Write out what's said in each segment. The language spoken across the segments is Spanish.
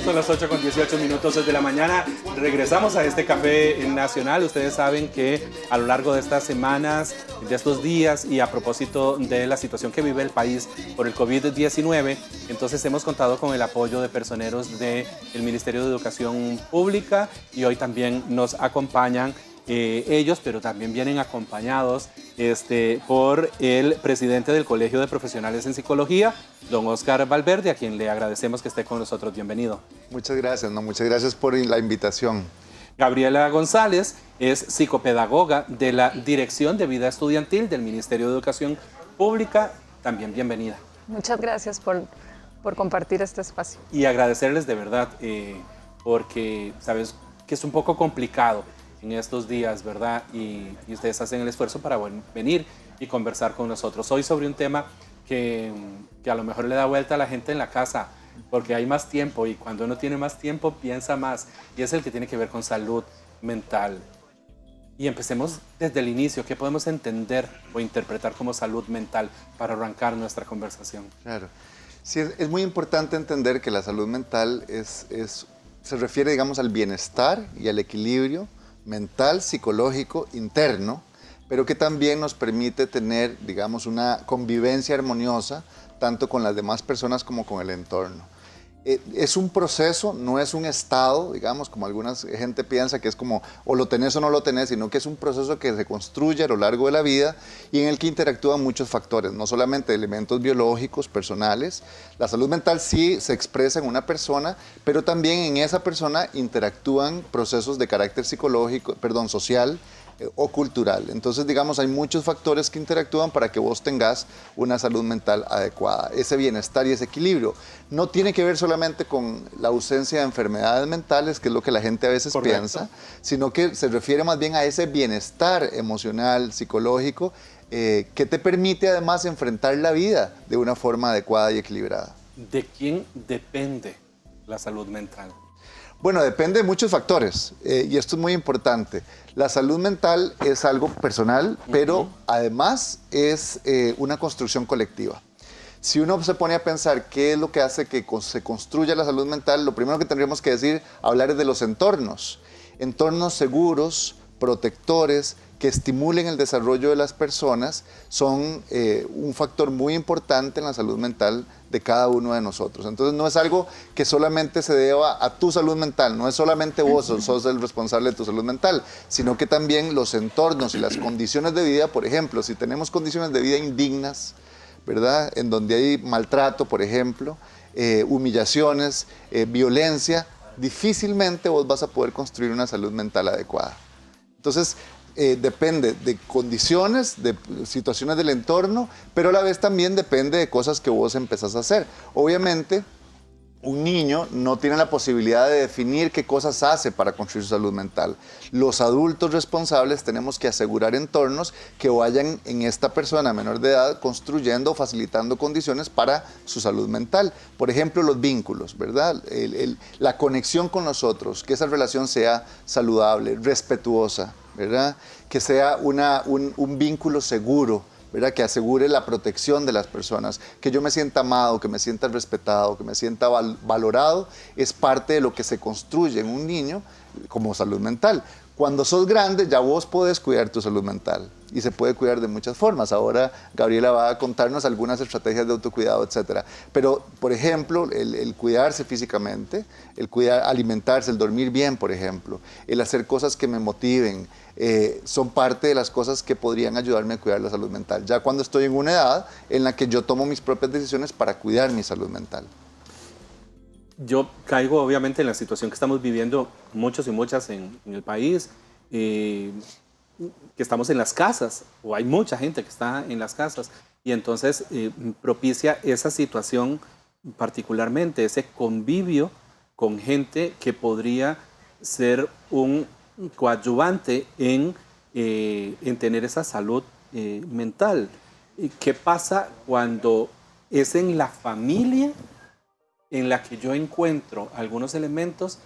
Son las 8:18 de la mañana. Regresamos a este Café Nacional. Ustedes saben que a lo largo de estas semanas, de estos días y a propósito de la situación que vive el país por el COVID-19, entonces hemos contado con el apoyo de personeros del Ministerio de Educación Pública y hoy también nos acompañan ellos, pero también vienen acompañados por el presidente del Colegio de Profesionales en Psicología, don Oscar Valverde, a quien le agradecemos que esté con nosotros. Bienvenido. Muchas gracias, muchas gracias por la invitación. Gabriela González es psicopedagoga de la Dirección de Vida Estudiantil del Ministerio de Educación Pública. También bienvenida. Muchas gracias por compartir este espacio. Y agradecerles de verdad, porque sabes que es un poco complicado en estos días, ¿verdad? Y ustedes hacen el esfuerzo para venir y conversar con nosotros. Hoy sobre un tema que a lo mejor le da vuelta a la gente en la casa, porque hay más tiempo y cuando uno tiene más tiempo piensa más, y es el que tiene que ver con salud mental. Y empecemos desde el inicio. ¿Qué podemos entender o interpretar como salud mental para arrancar nuestra conversación? Claro. Sí, es muy importante entender que la salud mental se refiere, digamos, al bienestar y al equilibrio mental, psicológico, interno, pero que también nos permite tener, digamos, una convivencia armoniosa tanto con las demás personas como con el entorno. Es un proceso, no es un estado, digamos, como alguna gente piensa que es como o lo tenés o no lo tenés, sino que es un proceso que se construye a lo largo de la vida y en el que interactúan muchos factores, no solamente elementos biológicos, personales. La salud mental sí se expresa en una persona, pero también en esa persona interactúan procesos de carácter social, o cultural. Entonces, digamos, hay muchos factores que interactúan para que vos tengas una salud mental adecuada. Ese bienestar y ese equilibrio no tiene que ver solamente con la ausencia de enfermedades mentales, que es lo que la gente a veces piensa, sino que se refiere más bien a ese bienestar emocional, psicológico, que te permite además enfrentar la vida de una forma adecuada y equilibrada. ¿De quién depende la salud mental? Bueno, depende de muchos factores y esto es muy importante. La salud mental es algo personal, pero además es una construcción colectiva. Si uno se pone a pensar qué es lo que hace que se construya la salud mental, lo primero que tendríamos que hablar es de los entornos. Entornos seguros, protectores, que estimulen el desarrollo de las personas, son un factor muy importante en la salud mental de cada uno de nosotros. Entonces no es algo que solamente se deba a tu salud mental, no es solamente vos sos el responsable de tu salud mental, sino que también los entornos y las condiciones de vida. Por ejemplo, si tenemos condiciones de vida indignas, ¿verdad?, en donde hay maltrato, por ejemplo, humillaciones, violencia, difícilmente vos vas a poder construir una salud mental adecuada. Entonces, depende de condiciones, de situaciones del entorno, pero a la vez también depende de cosas que vos empezás a hacer. Obviamente, un niño no tiene la posibilidad de definir qué cosas hace para construir su salud mental. Los adultos responsables tenemos que asegurar entornos que vayan en esta persona menor de edad construyendo o facilitando condiciones para su salud mental. Por ejemplo, los vínculos, ¿verdad? La conexión con los otros, que esa relación sea saludable, respetuosa, ¿verdad? Que sea un vínculo seguro, ¿verdad?, que asegure la protección de las personas, que yo me sienta amado, que me sienta respetado, que me sienta valorado, es parte de lo que se construye en un niño como salud mental. Cuando sos grande ya vos podés cuidar tu salud mental y se puede cuidar de muchas formas. Ahora Gabriela va a contarnos algunas estrategias de autocuidado, etc. Pero, por ejemplo, el cuidarse físicamente, alimentarse, el dormir bien, por ejemplo, el hacer cosas que me motiven, son parte de las cosas que podrían ayudarme a cuidar la salud mental. Ya cuando estoy en una edad en la que yo tomo mis propias decisiones para cuidar mi salud mental. Yo caigo obviamente en la situación que estamos viviendo muchos y muchas en el país, que estamos en las casas, o hay mucha gente que está en las casas, y entonces propicia esa situación particularmente, ese convivio con gente que podría ser un coadyuvante en tener esa salud mental. ¿Qué pasa cuando es en la familia en la que yo encuentro algunos elementos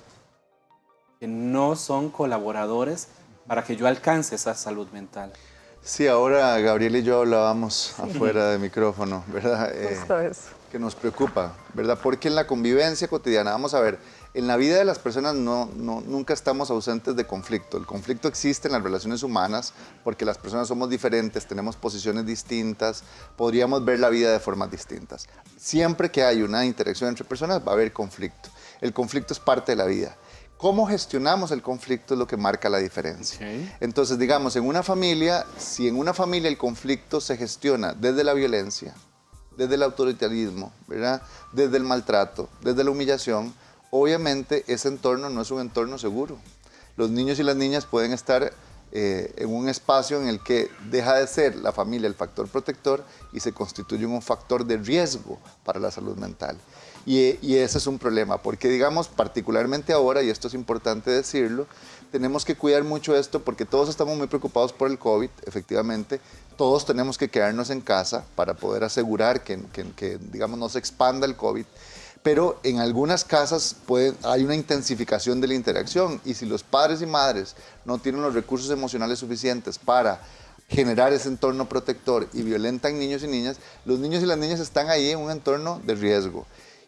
que no son colaboradores para que yo alcance esa salud mental? Sí, ahora Gabriel y yo hablábamos afuera de micrófono, ¿verdad? Justo eso. que nos preocupa, ¿verdad? Porque en la convivencia cotidiana, vamos a ver, en la vida de las personas nunca estamos ausentes de conflicto. El conflicto existe en las relaciones humanas porque las personas somos diferentes, tenemos posiciones distintas, podríamos ver la vida de formas distintas. Siempre que hay una interacción entre personas va a haber conflicto. El conflicto es parte de la vida. Cómo gestionamos el conflicto es lo que marca la diferencia. Okay. Entonces, digamos, en una familia, si en una familia el conflicto se gestiona desde la violencia, desde el autoritarismo, ¿verdad? Desde el maltrato, desde la humillación, obviamente ese entorno no es un entorno seguro. Los niños y las niñas pueden estar en un espacio en el que deja de ser la familia el factor protector y se constituye un factor de riesgo para la salud mental. Y ese es un problema, porque digamos, particularmente ahora, y esto es importante decirlo, tenemos que cuidar mucho esto porque todos estamos muy preocupados por el COVID, efectivamente. Todos tenemos que quedarnos en casa para poder asegurar que digamos, no se expanda el COVID. Pero en algunas casas hay una intensificación de la interacción y si los padres y madres no tienen los recursos emocionales suficientes para generar ese entorno protector y violentan niños y niñas, los niños y las niñas están ahí en un entorno de riesgo.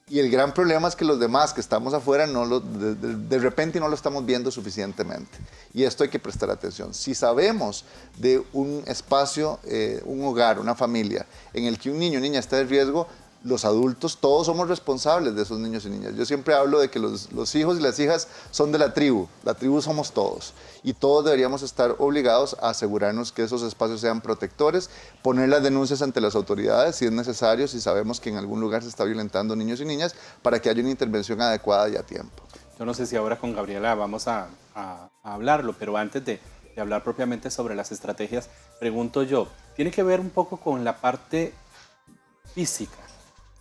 Y el gran problema es que los demás que estamos afuera de repente no lo estamos viendo suficientemente. Y esto hay que prestar atención. Si sabemos de un espacio, un hogar, una familia, en el que un niño o niña está en riesgo, los adultos todos somos responsables de esos niños y niñas. Yo siempre hablo de que los hijos y las hijas son de la tribu somos todos. Y todos deberíamos estar obligados a asegurarnos que esos espacios sean protectores, poner las denuncias ante las autoridades si es necesario, si sabemos que en algún lugar se está violentando niños y niñas, para que haya una intervención adecuada y a tiempo. Yo no sé si ahora con Gabriela vamos a hablarlo, pero antes de hablar propiamente sobre las estrategias, pregunto yo, ¿tiene que ver un poco con la parte física,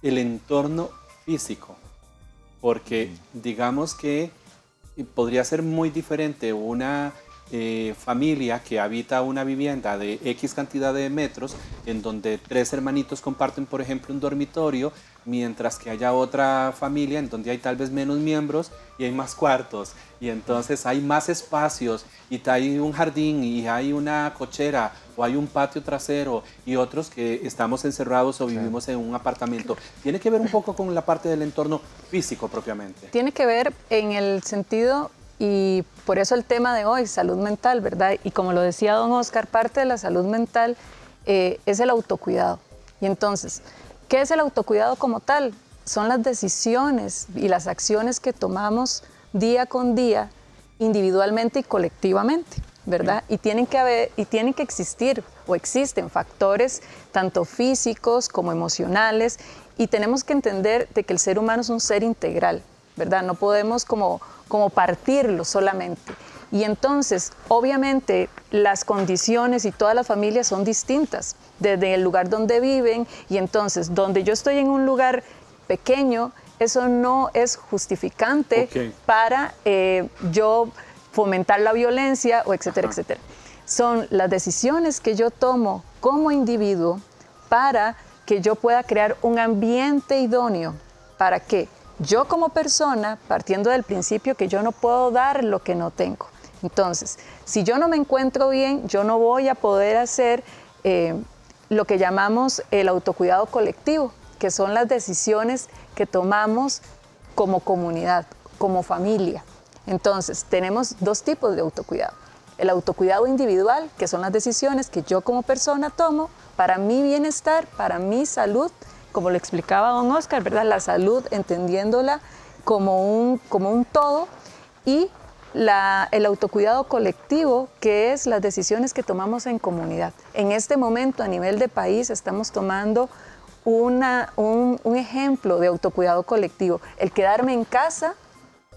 el entorno físico? Porque digamos que podría ser muy diferente una familia que habita una vivienda de X cantidad de metros en donde 3 hermanitos comparten, por ejemplo, un dormitorio, mientras que haya otra familia en donde hay tal vez menos miembros y hay más cuartos y entonces hay más espacios y hay un jardín y hay una cochera o hay un patio trasero y otros que estamos encerrados o vivimos en un apartamento. ¿Tiene que ver un poco con la parte del entorno físico propiamente? Tiene que ver en el sentido, y por eso el tema de hoy, salud mental, ¿verdad? Y como lo decía don Oscar, parte de la salud mental es el autocuidado. Y entonces, ¿qué es el autocuidado como tal? Son las decisiones y las acciones que tomamos día con día, individualmente y colectivamente, ¿verdad? Y tienen que existir o existen factores tanto físicos como emocionales y tenemos que entender de que el ser humano es un ser integral, ¿verdad? No podemos como partirlo solamente. Y entonces, obviamente, las condiciones y todas las familias son distintas, desde el lugar donde viven, y entonces, donde yo estoy en un lugar pequeño, eso no es justificante para yo fomentar la violencia, o etcétera, etcétera. Son las decisiones que yo tomo como individuo para que yo pueda crear un ambiente idóneo para que yo como persona, partiendo del principio que yo no puedo dar lo que no tengo. Entonces, si yo no me encuentro bien, yo no voy a poder hacer lo que llamamos el autocuidado colectivo, que son las decisiones que tomamos como comunidad, como familia. Entonces, tenemos 2 tipos de autocuidado. El autocuidado individual, que son las decisiones que yo como persona tomo para mi bienestar, para mi salud, como lo explicaba don Oscar, ¿verdad? La salud entendiéndola como un todo, y el autocuidado colectivo, que es las decisiones que tomamos en comunidad. En este momento, a nivel de país, estamos tomando un ejemplo de autocuidado colectivo. El quedarme en casa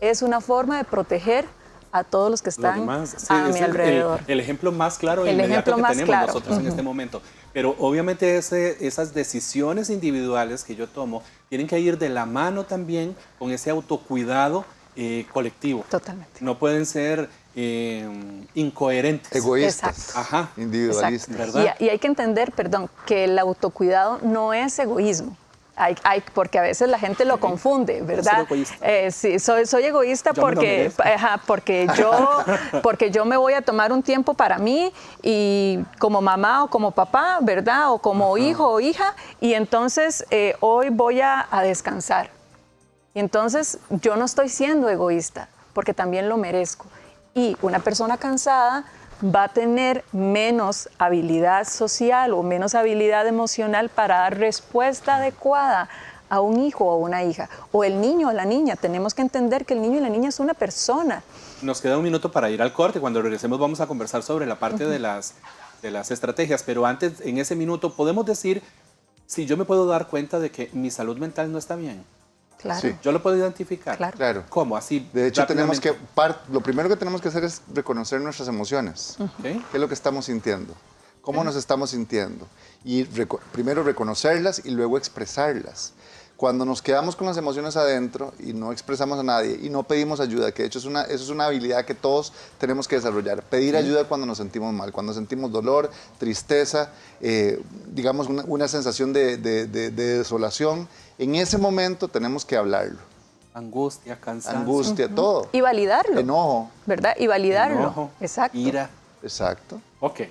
es una forma de proteger a todos los que están a mi alrededor. El ejemplo más claro e inmediato que tenemos nosotros en este momento. Pero obviamente esas decisiones individuales que yo tomo tienen que ir de la mano también con ese autocuidado colectivo. Totalmente. No pueden ser incoherentes. Egoístas. Exacto. Ajá. Individualistas. ¿Verdad? Y hay que entender, que el autocuidado no es egoísmo. Porque a veces la gente lo confunde, ¿verdad? Sí, soy egoísta porque yo me voy a tomar un tiempo para mí y como mamá o como papá, ¿verdad? O como hijo o hija, y entonces hoy voy a descansar. Y entonces yo no estoy siendo egoísta porque también lo merezco. Y una persona cansada va a tener menos habilidad social o menos habilidad emocional para dar respuesta adecuada a un hijo o una hija. O el niño o la niña. Tenemos que entender que el niño y la niña es una persona. Nos queda un minuto para ir al corte. Cuando regresemos vamos a conversar sobre la parte de las estrategias. Pero antes, en ese minuto, podemos decir si yo me puedo dar cuenta de que mi salud mental no está bien. Claro. Sí. Yo lo puedo identificar. Claro. ¿Cómo? Así. De hecho, lo primero que tenemos que hacer es reconocer nuestras emociones. ¿Qué es lo que estamos sintiendo? ¿Cómo nos estamos sintiendo? Y primero reconocerlas y luego expresarlas. Cuando nos quedamos con las emociones adentro y no expresamos a nadie y no pedimos ayuda, que de hecho eso es una habilidad que todos tenemos que desarrollar. Pedir ayuda cuando nos sentimos mal, cuando sentimos dolor, tristeza, digamos una sensación de desolación. En ese momento tenemos que hablarlo. Angustia, cansancio. Angustia, todo. Y validarlo. Enojo. ¿Verdad? Y validarlo. Enojo, exacto. ira. Exacto. Ok,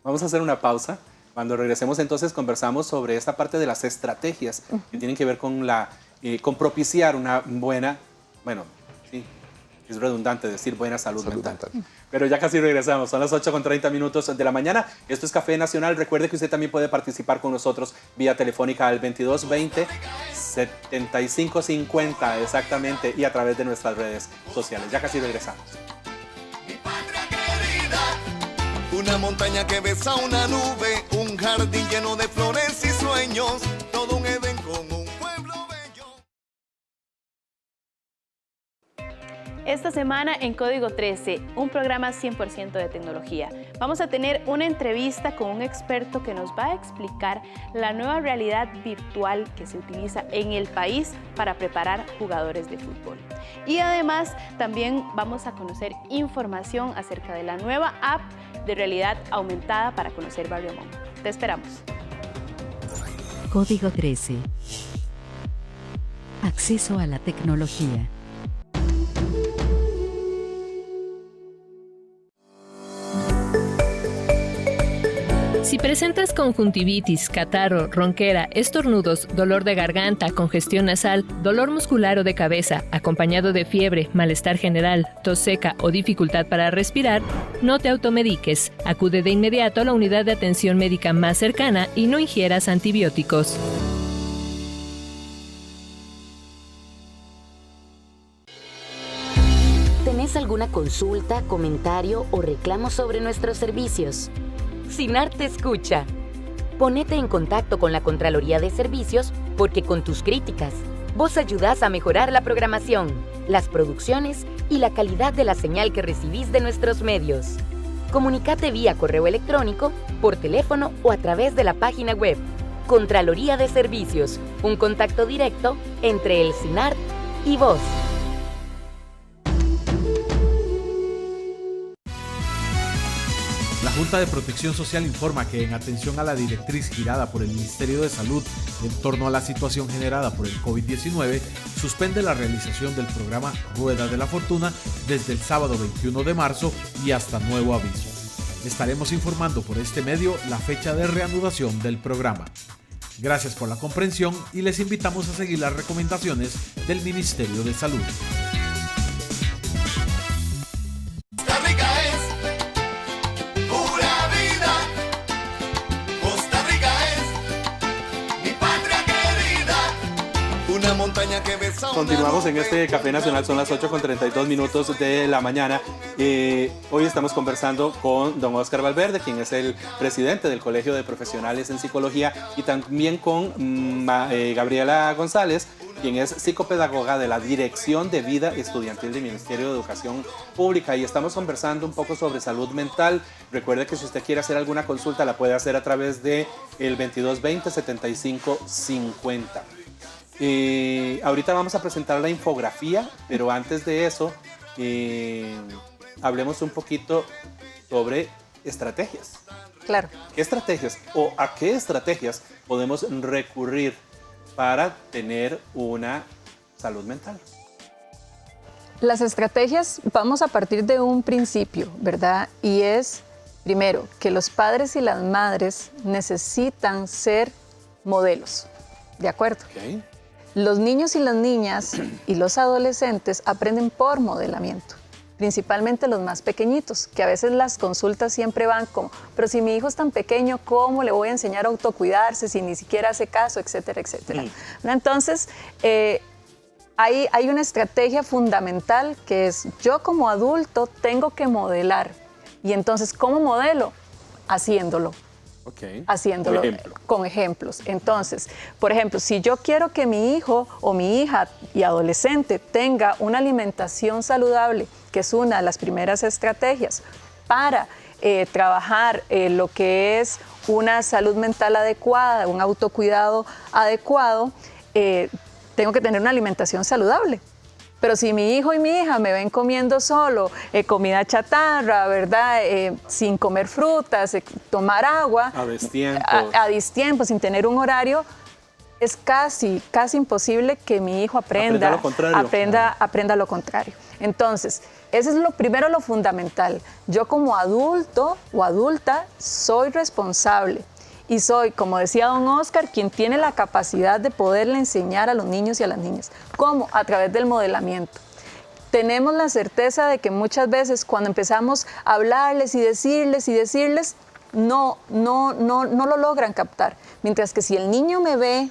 vamos a hacer una pausa. Cuando regresemos entonces conversamos sobre esta parte de las estrategias que tienen que ver con con propiciar una buena, bueno, sí, es redundante decir buena salud mental. Pero ya casi regresamos, son las 8:30 de la mañana. Esto es Café Nacional. Recuerde que usted también puede participar con nosotros vía telefónica al 2220-7550 exactamente y a través de nuestras redes sociales. Ya casi regresamos. Una montaña que besa una nube, un jardín lleno de flores y sueños, todo un Edén con un pueblo bello. Esta semana en Código 13, un programa 100% de tecnología. Vamos a tener una entrevista con un experto que nos va a explicar la nueva realidad virtual que se utiliza en el país para preparar jugadores de fútbol. Y además también vamos a conocer información acerca de la nueva app de realidad aumentada para conocer Barrio Montt. Te esperamos. Código 13. Acceso a la tecnología. Si presentas conjuntivitis, catarro, ronquera, estornudos, dolor de garganta, congestión nasal, dolor muscular o de cabeza, acompañado de fiebre, malestar general, tos seca o dificultad para respirar, no te automediques. Acude de inmediato a la unidad de atención médica más cercana y no ingieras antibióticos. ¿Tenés alguna consulta, comentario o reclamo sobre nuestros servicios? SINART te escucha. Ponete en contacto con la Contraloría de Servicios porque con tus críticas, vos ayudás a mejorar la programación, las producciones y la calidad de la señal que recibís de nuestros medios. Comunicate vía correo electrónico, por teléfono o a través de la página web. Contraloría de Servicios, un contacto directo entre el SINART y vos. La Junta de Protección Social informa que en atención a la directriz girada por el Ministerio de Salud en torno a la situación generada por el COVID-19, suspende la realización del programa Rueda de la Fortuna desde el sábado 21 de marzo y hasta nuevo aviso. Estaremos informando por este medio la fecha de reanudación del programa. Gracias por la comprensión y les invitamos a seguir las recomendaciones del Ministerio de Salud. Continuamos en este Café Nacional, son las 8:32 de la mañana. Hoy estamos conversando con don Óscar Valverde, quien es el presidente del Colegio de Profesionales en Psicología, y también con Gabriela González, quien es psicopedagoga de la Dirección de Vida Estudiantil del Ministerio de Educación Pública. Y estamos conversando un poco sobre salud mental. Recuerde que si usted quiere hacer alguna consulta, la puede hacer a través de el 2220-7550. Ahorita vamos a presentar la infografía, pero antes de eso, hablemos un poquito sobre estrategias. Claro. ¿Qué estrategias o a qué estrategias podemos recurrir para tener una salud mental? Las estrategias, vamos a partir de un principio, ¿verdad? Y es, primero, que los padres y las madres necesitan ser modelos, ¿de acuerdo? Okay. Los niños y las niñas y los adolescentes aprenden por modelamiento, principalmente los más pequeñitos, que a veces las consultas siempre van como, pero si mi hijo es tan pequeño, ¿cómo le voy a enseñar a autocuidarse si ni siquiera hace caso, etcétera, etcétera? Entonces, hay una estrategia fundamental que es, yo como adulto tengo que modelar. Y entonces, ¿cómo modelo? Haciéndolo. Okay. Haciéndolo con ejemplos. Entonces, por ejemplo, si yo quiero que mi hijo o mi hija y adolescente tenga una alimentación saludable, que es una de las primeras estrategias para trabajar lo que es una salud mental adecuada, un autocuidado adecuado, tengo que tener una alimentación saludable. Pero si mi hijo y mi hija me ven comiendo solo comida chatarra, ¿verdad? Sin comer frutas, tomar agua. A destiempo. A destiempo, sin tener un horario, es casi imposible que mi hijo aprenda lo contrario. Entonces, ese es lo primero, lo fundamental. Yo como adulto o adulta soy responsable. Y soy, como decía don Oscar, quien tiene la capacidad de poderle enseñar a los niños y a las niñas. ¿Cómo? A través del modelamiento. Tenemos la certeza de que muchas veces cuando empezamos a hablarles y decirles, no lo logran captar. Mientras que si el niño me ve,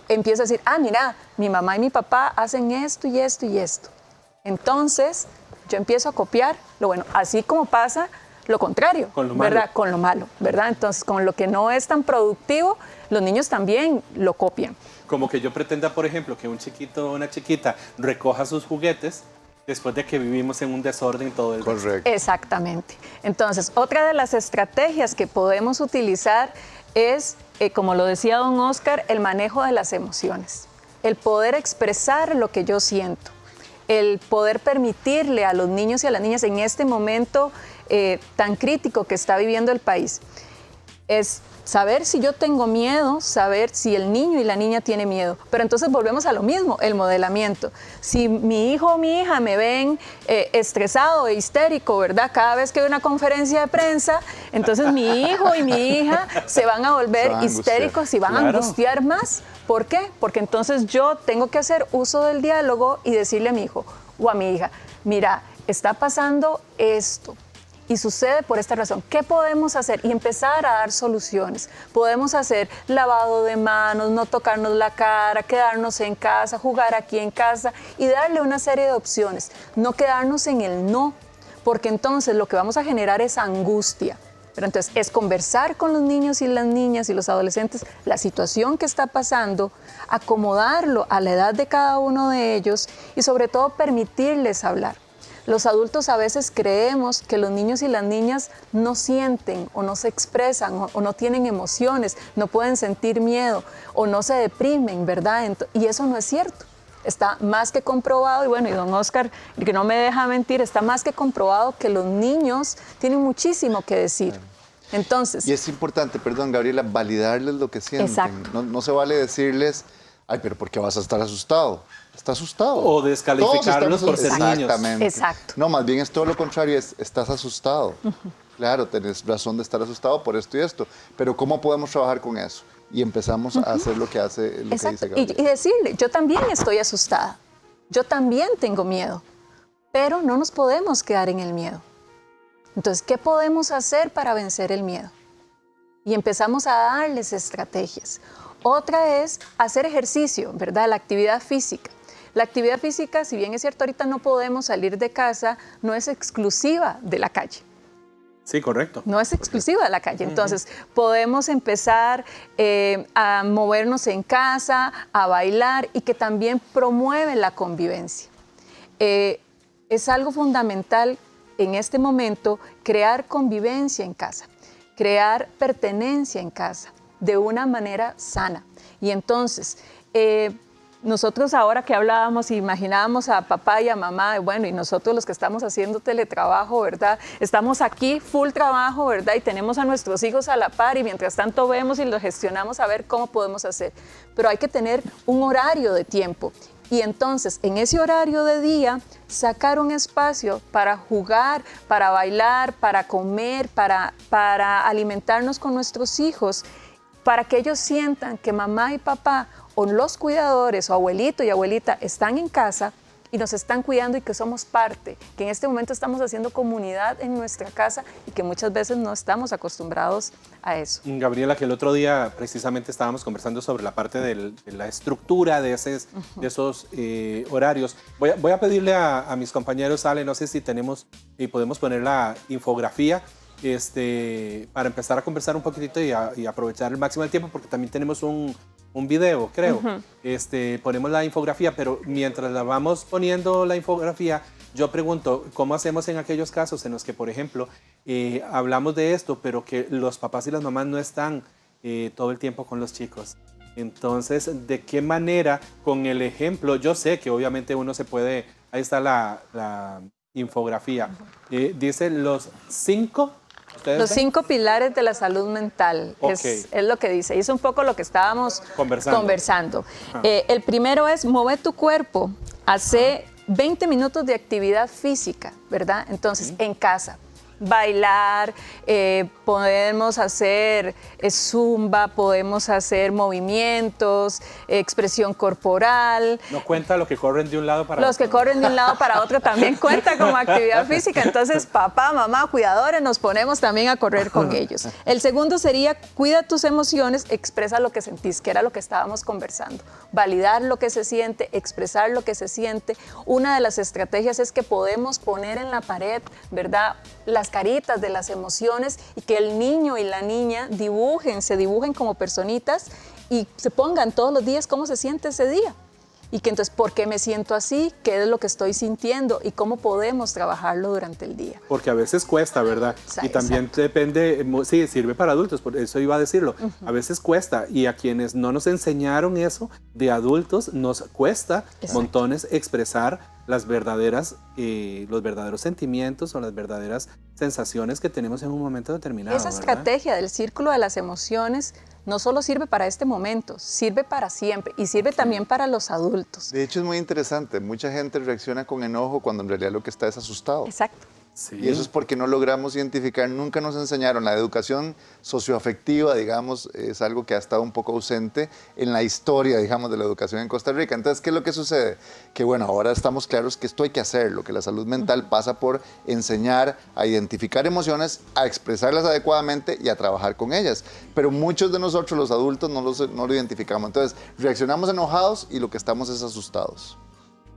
empieza a decir, mira, mi mamá y mi papá hacen esto y esto y esto. Entonces, yo empiezo a copiar lo bueno, así como pasa lo contrario, con lo malo. ¿verdad? Con lo malo, ¿verdad? Entonces, con lo que no es tan productivo, los niños también lo copian. Como que yo pretenda, por ejemplo, que un chiquito o una chiquita recoja sus juguetes después de que vivimos en un desorden todo el día. Correcto. Exactamente. Entonces, otra de las estrategias que podemos utilizar es, como lo decía don Oscar, el manejo de las emociones. El poder expresar lo que yo siento. El poder permitirle a los niños y a las niñas en este momento tan crítico que está viviendo el país, es saber si yo tengo miedo, saber si el niño y la niña tiene miedo. Pero entonces volvemos a lo mismo, el modelamiento. Si mi hijo o mi hija me ven estresado e histérico, ¿verdad? Cada vez que hay una conferencia de prensa, entonces mi hijo y mi hija se van a volver histéricos y van a angustiar más. ¿Por qué? Porque entonces yo tengo que hacer uso del diálogo y decirle a mi hijo o a mi hija, mira, está pasando esto. Y sucede por esta razón. ¿Qué podemos hacer? Y empezar a dar soluciones. Podemos hacer lavado de manos, no tocarnos la cara, quedarnos en casa, jugar aquí en casa y darle una serie de opciones. No quedarnos en el no, porque entonces lo que vamos a generar es angustia. Pero entonces es conversar con los niños y las niñas y los adolescentes la situación que está pasando, acomodarlo a la edad de cada uno de ellos y sobre todo permitirles hablar. Los adultos a veces creemos que los niños y las niñas no sienten o no se expresan o no tienen emociones, no pueden sentir miedo o no se deprimen, ¿verdad? Y eso no es cierto. Está más que comprobado, y bueno, y don Oscar, que no me deja mentir, está más que comprobado que los niños tienen muchísimo que decir. Entonces... Y es importante, perdón, Gabriela, validarles lo que sienten. Exacto. No se vale decirles, ay, pero ¿por qué vas a estar asustado? Está asustado. O descalificarlos por ser niños. Exactamente. Exacto. No, más bien es todo lo contrario, estás asustado. Claro, tenés razón de estar asustado por esto y esto, pero ¿cómo podemos trabajar con eso? Y empezamos a hacer lo que hace, lo que dice Gabriela. Y decirle, yo también estoy asustada, yo también tengo miedo, pero no nos podemos quedar en el miedo. Entonces, ¿qué podemos hacer para vencer el miedo? Y empezamos a darles estrategias. Otra es hacer ejercicio, ¿verdad? La actividad física. La actividad física, si bien es cierto, ahorita no podemos salir de casa, no es exclusiva de la calle. Sí, correcto. No es exclusiva de la calle. Entonces, podemos empezar a movernos en casa, a bailar y que también promueve la convivencia. Es algo fundamental en este momento crear convivencia en casa, crear pertenencia en casa de una manera sana. Y entonces, nosotros ahora que hablábamos, imaginábamos a papá y a mamá, bueno, y nosotros los que estamos haciendo teletrabajo, ¿verdad? Estamos aquí full trabajo, ¿verdad? Y tenemos a nuestros hijos a la par y mientras tanto vemos y lo gestionamos a ver cómo podemos hacer. Pero hay que tener un horario de tiempo. Y entonces, en ese horario de día, sacar un espacio para jugar, para bailar, para comer, para alimentarnos con nuestros hijos, para que ellos sientan que mamá y papá o los cuidadores o abuelito y abuelita están en casa y nos están cuidando y que somos parte, que en este momento estamos haciendo comunidad en nuestra casa y que muchas veces no estamos acostumbrados a eso. Gabriela, que el otro día precisamente estábamos conversando sobre la parte de la estructura de esos horarios. Voy a pedirle a mis compañeros, Ale, no sé si tenemos y podemos poner la infografía para empezar a conversar un poquitito y aprovechar el máximo del tiempo, porque también tenemos un video, creo. Ponemos la infografía, pero mientras la vamos poniendo la infografía, yo pregunto, ¿cómo hacemos en aquellos casos en los que, por ejemplo, hablamos de esto, pero que los papás y las mamás no están todo el tiempo con los chicos? Entonces, ¿de qué manera, con el ejemplo, yo sé que obviamente uno se puede, ahí está la infografía, dice los 5... Los 5 pilares de la salud mental, es lo que dice. Y es un poco lo que estábamos conversando. El primero es mover tu cuerpo, hace 20 minutos de actividad física, ¿verdad? Entonces, en casa. Bailar, podemos hacer zumba, podemos hacer movimientos, expresión corporal. No cuenta lo que corren de un lado para otro. Los que corren de un lado para otro también cuenta como actividad física. Entonces, papá, mamá, cuidadores, nos ponemos también a correr con ellos. El segundo sería, cuida tus emociones, expresa lo que sentís, que era lo que estábamos conversando. Validar lo que se siente, expresar lo que se siente. Una de las estrategias es que podemos poner en la pared, ¿verdad?, las caritas de las emociones y que el niño y la niña se dibujen como personitas y se pongan todos los días cómo se siente ese día. Y que entonces, ¿por qué me siento así? ¿Qué es lo que estoy sintiendo? ¿Y cómo podemos trabajarlo durante el día? Porque a veces cuesta, ¿verdad? Y también depende, sí, sirve para adultos, por eso iba a decirlo. A veces cuesta y a quienes no nos enseñaron eso de adultos nos cuesta montones expresar los verdaderos sentimientos o las verdaderas sensaciones que tenemos en un momento determinado. Esa estrategia del círculo de las emociones no solo sirve para este momento, sirve para siempre y sirve también para los adultos. De hecho, es muy interesante. Mucha gente reacciona con enojo cuando en realidad lo que está es asustado. Exacto. Sí. Y eso es porque no logramos identificar, nunca nos enseñaron. La educación socioafectiva, digamos, es algo que ha estado un poco ausente en la historia, digamos, de la educación en Costa Rica. Entonces, ¿qué es lo que sucede? Que bueno, ahora estamos claros que esto hay que hacerlo, que la salud mental pasa por enseñar a identificar emociones, a expresarlas adecuadamente y a trabajar con ellas. Pero muchos de nosotros, los adultos, no lo identificamos. Entonces, reaccionamos enojados y lo que estamos es asustados.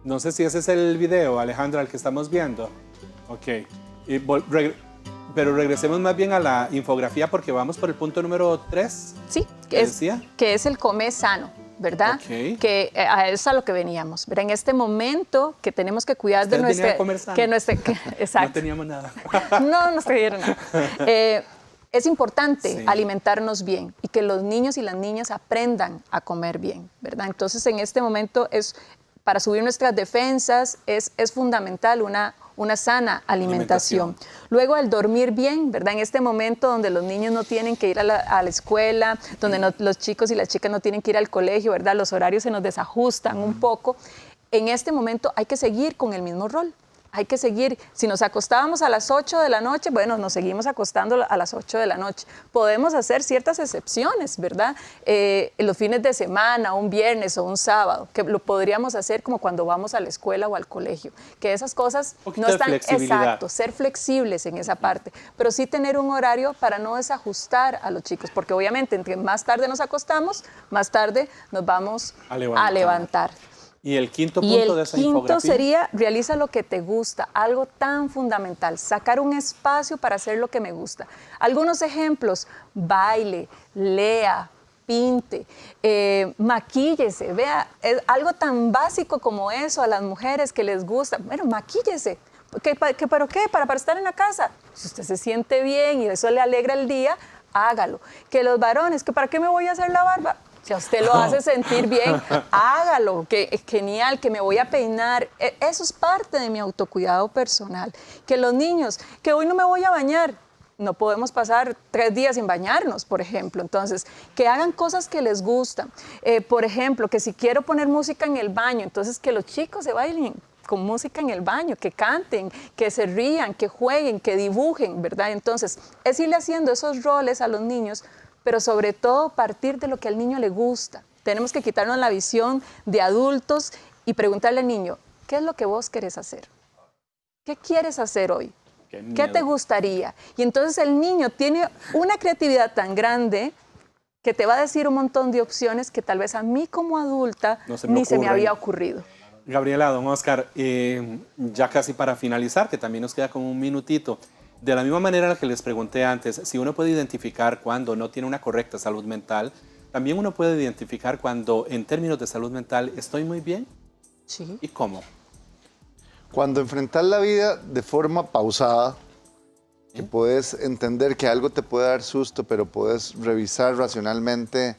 No sé si ese es el video, Alejandra, el que estamos viendo. Ok, pero regresemos más bien a la infografía porque vamos por el punto número 3. Sí, que es el comer sano, ¿verdad? Okay. Que a eso es a lo que veníamos. ¿Verdad? En este momento que tenemos que cuidar de nuestra... a comer sano. Exacto. No teníamos nada. No nos trajeron nada. Es importante alimentarnos bien y que los niños y las niñas aprendan a comer bien, ¿verdad? Entonces, en este momento para subir nuestras defensas es fundamental una sana alimentación. Luego, el dormir bien, ¿verdad? En este momento donde los niños no tienen que ir a la escuela, donde los chicos y las chicas no tienen que ir al colegio, ¿verdad? Los horarios se nos desajustan un poco. En este momento hay que seguir con el mismo rol. Hay que seguir, si nos acostábamos a las 8 de la noche, bueno, nos seguimos acostando a las 8 de la noche. Podemos hacer ciertas excepciones, ¿verdad? En los fines de semana, un viernes o un sábado, que lo podríamos hacer como cuando vamos a la escuela o al colegio. Que esas cosas no están exacto, ser flexibles en esa parte, pero sí tener un horario para no desajustar a los chicos, porque obviamente entre más tarde nos acostamos, más tarde nos vamos a levantar. ¿Y el quinto punto de esa infografía? El quinto sería, realiza lo que te gusta, algo tan fundamental, sacar un espacio para hacer lo que me gusta. Algunos ejemplos, baile, lea, pinte, maquíllese, vea, es algo tan básico como eso a las mujeres que les gusta, bueno, maquíllese. ¿Pero qué? ¿Para estar en la casa? Si usted se siente bien y eso le alegra el día, hágalo. Que los varones, ¿para qué me voy a hacer la barba? Si a usted lo hace sentir bien, hágalo, que es genial, que me voy a peinar. Eso es parte de mi autocuidado personal. Que los niños, que hoy no me voy a bañar, no podemos pasar 3 días sin bañarnos, por ejemplo. Entonces, que hagan cosas que les gustan. Por ejemplo, que si quiero poner música en el baño, entonces que los chicos se bailen con música en el baño, que canten, que se rían, que jueguen, que dibujen, ¿verdad? Entonces, es irle haciendo esos roles a los niños, pero sobre todo partir de lo que al niño le gusta. Tenemos que quitarnos la visión de adultos y preguntarle al niño, ¿qué es lo que vos querés hacer? ¿Qué quieres hacer hoy? ¿Qué te gustaría? Y entonces el niño tiene una creatividad tan grande que te va a decir un montón de opciones que tal vez a mí como adulta ni se me había ocurrido. Gabriela, don Oscar, ya casi para finalizar, que también nos queda como un minutito, de la misma manera en la que les pregunté antes, si uno puede identificar cuando no tiene una correcta salud mental, también uno puede identificar cuando en términos de salud mental estoy muy bien. Sí. ¿Y cómo? Cuando enfrentas la vida de forma pausada, que puedes entender que algo te puede dar susto, pero puedes revisar racionalmente,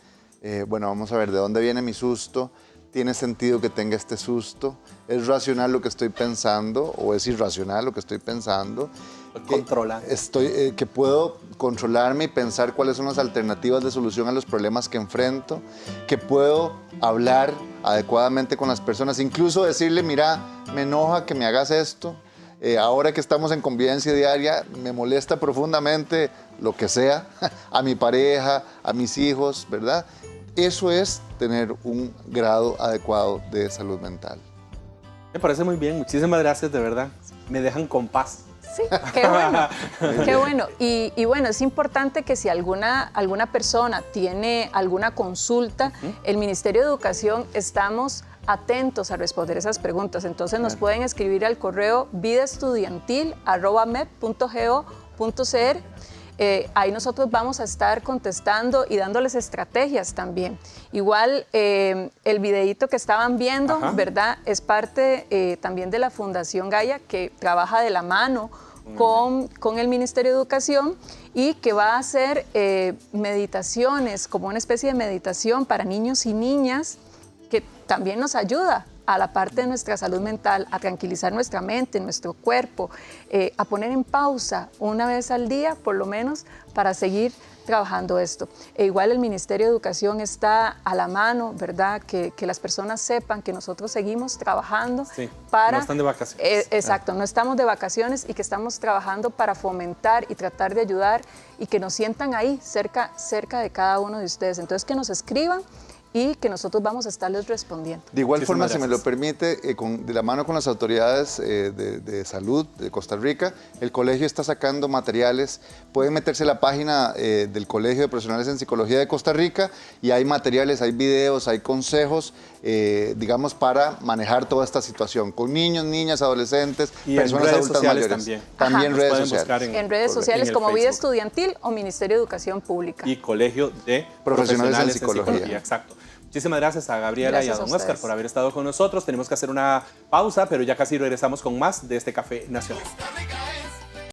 bueno, vamos a ver de dónde viene mi susto, tiene sentido que tenga este susto, es racional lo que estoy pensando o es irracional lo que estoy pensando. Controla. Que puedo controlarme y pensar cuáles son las alternativas de solución a los problemas que enfrento, que puedo hablar adecuadamente con las personas, incluso decirle, mira, me enoja que me hagas esto, ahora que estamos en convivencia diaria, me molesta profundamente lo que sea, a mi pareja, a mis hijos, ¿verdad? Eso es tener un grado adecuado de salud mental. Me parece muy bien, muchísimas gracias, de verdad. Me dejan con paz. Sí, qué bueno, qué bueno. Y bueno, es importante que si alguna persona tiene alguna consulta, el Ministerio de Educación estamos atentos a responder esas preguntas. Entonces nos pueden escribir al correo vidaestudiantil@mep.go.cr. Ahí nosotros vamos a estar contestando y dándoles estrategias también. Igual el videíto que estaban viendo, ¿verdad? Es parte también de la Fundación Gaia, que trabaja de la mano con el Ministerio de Educación y que va a hacer meditaciones, como una especie de meditación para niños y niñas, que también nos ayuda a la parte de nuestra salud mental, a tranquilizar nuestra mente, nuestro cuerpo, a poner en pausa una vez al día, por lo menos, para seguir trabajando esto. Igual el Ministerio de Educación está a la mano, ¿verdad? Que las personas sepan que nosotros seguimos trabajando para... No están de vacaciones. Exacto, no estamos de vacaciones y que estamos trabajando para fomentar y tratar de ayudar y que nos sientan ahí, cerca de cada uno de ustedes. Entonces, que nos escriban y que nosotros vamos a estarles respondiendo. De igual forma, si me lo permite, de la mano con las autoridades de salud de Costa Rica, el colegio está sacando materiales. Pueden meterse a la página del Colegio de Profesionales en Psicología de Costa Rica y hay materiales, hay videos, hay consejos, digamos, para manejar toda esta situación con niños, niñas, adolescentes, y personas en redes adultas sociales mayores. También También redes sociales. En redes sociales como Vida Estudiantil o Ministerio de Educación Pública. Y Colegio de Profesionales en Psicología. Exacto. Muchísimas gracias a Gabriela y a don Oscar por haber estado con nosotros. Tenemos que hacer una pausa, pero ya casi regresamos con más de este Café Nacional.